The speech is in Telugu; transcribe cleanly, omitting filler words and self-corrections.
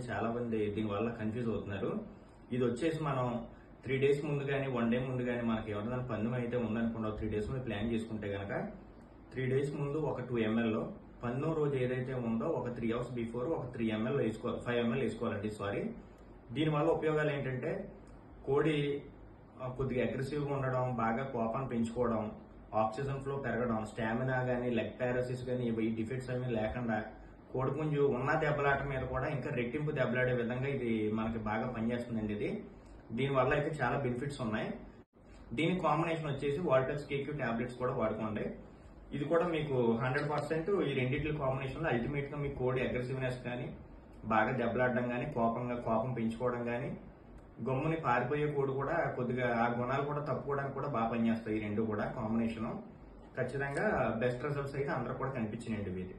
చాలా మంది దీనివల్ల కన్ఫ్యూజ్ అవుతున్నారు. ఇది వచ్చేసి మనం 3 డేస్ ముందు కానీ 1 డే ముందు కానీ మనకి ఎవరైనా పందెం అయితే ఉందనుకోండి, 3 డేస్ ముందు ప్లాన్ చేసుకుంటే కనుక 3 డేస్ ముందు ఒక 2 ml పందెం రోజు ఏదైతే ఉందో ఒక 3 అవర్స్ బిఫోర్ ఒక 3 ml వేసుకోవాలి, 5 ml వేసుకోవాలండి. సారీ, దీనివల్ల ఉపయోగాలు ఏంటంటే కోడి కొద్దిగా అగ్రెసివ్గా ఉండడం, బాగా కోపాన్ని పెంచుకోవడం, ఆక్సిజన్ ఫ్లో పెరగడం, స్టామినా కానీ లెగ్ పారాసిస్ కానీ ఈ డిఫెక్ట్స్ అవి లేకుండా కోడిపుంజు ఉన్న దెబ్బలాట మీద కూడా ఇంకా రెట్టింపు దెబ్బలాడే విధంగా ఇది మనకి బాగా పనిచేస్తుందండి. దీనివల్ల అయితే చాలా బెనిఫిట్స్ ఉన్నాయి. దీని కాంబినేషన్ వచ్చేసి వాల్టెక్స్ కేక్యూ టాబ్లెట్స్ కూడా వాడుకోండి. ఇది కూడా మీకు 100% ఈ రెండింటి కాంబినేషన్ లో అల్టిమేట్ గా మీ కోడి అగ్రెసివ్నెస్ కానీ, బాగా దెబ్బలాడడం కానీ, కోపం పెంచుకోవడం కానీ, గమ్ముని పారిపోయే కోడి కూడా కొద్దిగా ఆ గుణాలు కూడా తప్పుకోవడానికి కూడా బాగా పనిచేస్తాయి. ఈ రెండు కూడా కాంబినేషన్ ఖచ్చితంగా బెస్ట్ రిజల్ట్స్ అయితే అందరూ కూడా కనిపించినండి ఇది.